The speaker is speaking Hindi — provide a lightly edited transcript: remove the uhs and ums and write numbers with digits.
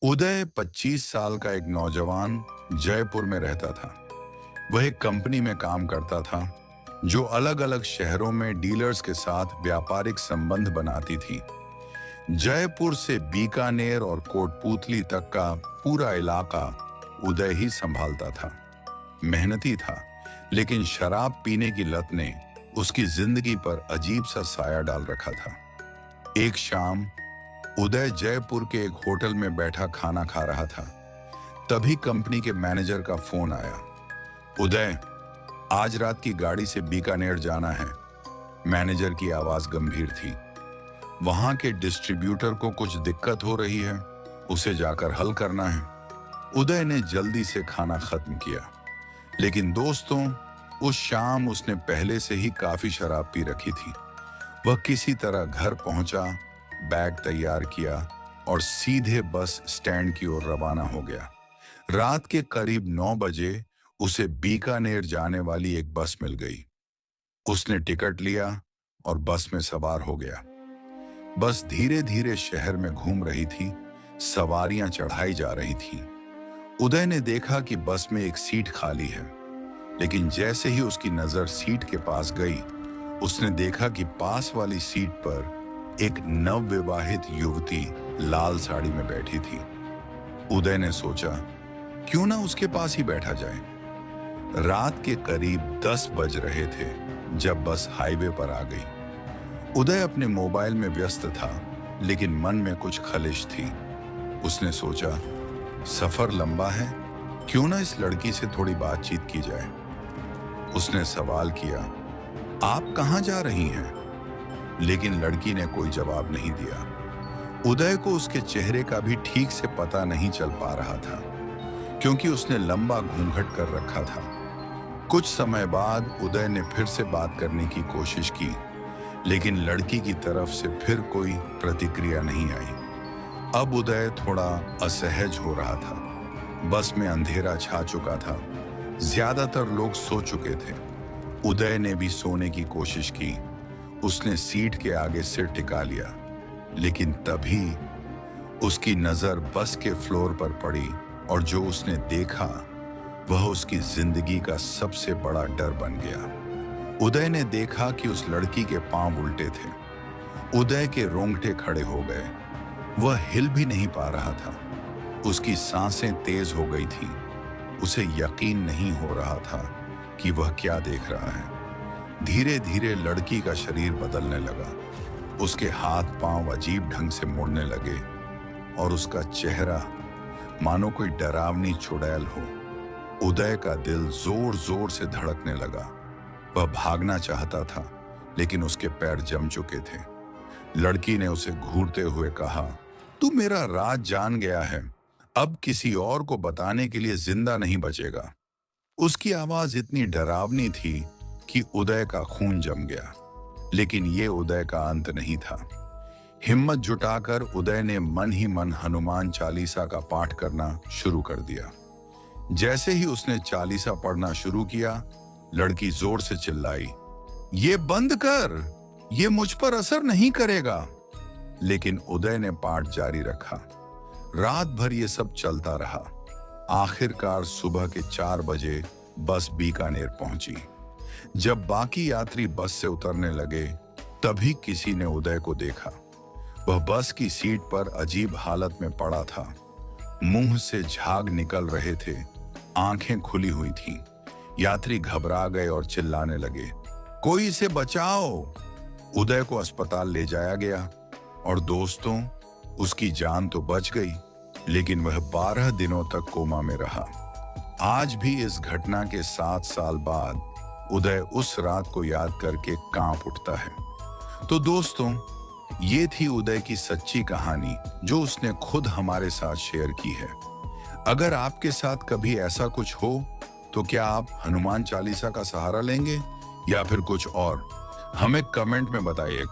उदय 25 साल का एक नौजवान जयपुर में रहता था। वह एक कंपनी में काम करता था जो अलग अलग शहरों में डीलर्स के साथ व्यापारिक संबंध बनाती थी। जयपुर से बीकानेर और कोटपूतली तक का पूरा इलाका उदय ही संभालता था। मेहनती था, लेकिन शराब पीने की लत ने उसकी जिंदगी पर अजीब सा साया डाल रखा था। एक शाम उदय जयपुर के एक होटल में बैठा खाना खा रहा था। तभी कंपनी के मैनेजर का फोन आया। उदय, आज रात की गाड़ी से बीकानेर जाना है। मैनेजर की आवाज गंभीर थी। वहां के डिस्ट्रीब्यूटर को कुछ दिक्कत हो रही है, उसे जाकर हल करना है। उदय ने जल्दी से खाना खत्म किया, लेकिन दोस्तों, उस शाम उसने पहले से ही काफी शराब पी रखी थी। वह किसी तरह घर पहुंचा, बैग तैयार किया और सीधे बस स्टैंड की ओर रवाना हो गया। रात के करीब 9 बजे उसे बीकानेर जाने वाली एक बस मिल गई। उसने टिकट लिया और बस में सवार हो गया। बस धीरे धीरे शहर में घूम रही थी, सवारियां चढ़ाई जा रही थीं। उदय ने देखा कि बस में एक सीट खाली है, लेकिन जैसे ही उसकी नजर सीट के पास गई, उसने देखा कि पास वाली सीट पर एक नवविवाहित युवती लाल साड़ी में बैठी थी। उदय ने सोचा, क्यों ना उसके पास ही बैठा जाए। रात के करीब 10 बज रहे थे जब बस हाईवे पर आ गई। उदय अपने मोबाइल में व्यस्त था, लेकिन मन में कुछ खलिश थी। उसने सोचा, सफर लंबा है, क्यों ना इस लड़की से थोड़ी बातचीत की जाए। उसने सवाल किया, आप कहां जा रही हैं? लेकिन लड़की ने कोई जवाब नहीं दिया। उदय को उसके चेहरे का भी ठीक से पता नहीं चल पा रहा था, क्योंकि उसने लंबा घूंघट कर रखा था। कुछ समय बाद उदय ने फिर से बात करने की कोशिश की, लेकिन लड़की की तरफ से फिर कोई प्रतिक्रिया नहीं आई। अब उदय थोड़ा असहज हो रहा था। बस में अंधेरा छा चुका था, ज्यादातर लोग सो चुके थे। उदय ने भी सोने की कोशिश की। उसने सीट के आगे सिर टिका लिया, लेकिन तभी उसकी नजर बस के फ्लोर पर पड़ी और जो उसने देखा वह उसकी जिंदगी का सबसे बड़ा डर बन गया। उदय ने देखा कि उस लड़की के पांव उल्टे थे। उदय के रोंगटे खड़े हो गए। वह हिल भी नहीं पा रहा था। उसकी सांसें तेज हो गई थी। उसे यकीन नहीं हो रहा था कि वह क्या देख रहा है। धीरे धीरे लड़की का शरीर बदलने लगा। उसके हाथ पांव अजीब ढंग से मुड़ने लगे और उसका चेहरा मानो कोई डरावनी चुड़ैल हो। उदय का दिल जोर जोर से धड़कने लगा। वह भागना चाहता था, लेकिन उसके पैर जम चुके थे। लड़की ने उसे घूरते हुए कहा, तू मेरा राज जान गया है, अब किसी और को बताने के लिए जिंदा नहीं बचेगा। उसकी आवाज इतनी डरावनी थी कि उदय का खून जम गया। लेकिन ये उदय का अंत नहीं था। हिम्मत जुटाकर उदय ने मन ही मन हनुमान चालीसा का पाठ करना शुरू कर दिया। जैसे ही उसने चालीसा पढ़ना शुरू किया, लड़की जोर से चिल्लाई, ये बंद कर, ये मुझ पर असर नहीं करेगा। लेकिन उदय ने पाठ जारी रखा। रात भर ये सब चलता रहा। आखिरकार सुबह के 4 बजे बस बीकानेर पहुंची। जब बाकी यात्री बस से उतरने लगे, तभी किसी ने उदय को देखा। वह बस की सीट पर अजीब हालत में पड़ा था। मुंह से झाग निकल रहे थे, आंखें खुली हुई थीं। यात्री घबरा गए और चिल्लाने लगे, कोई इसे बचाओ। उदय को अस्पताल ले जाया गया और दोस्तों, उसकी जान तो बच गई, लेकिन वह 12 दिनों तक कोमा में रहा। आज भी इस घटना के 7 साल बाद उदय उस रात को याद करके कांप उठता है। तो दोस्तों, ये थी उदय की सच्ची कहानी, जो उसने खुद हमारे साथ शेयर की है। अगर आपके साथ कभी ऐसा कुछ हो, तो क्या आप हनुमान चालीसा का सहारा लेंगे या फिर कुछ और? हमें कमेंट में बताइए।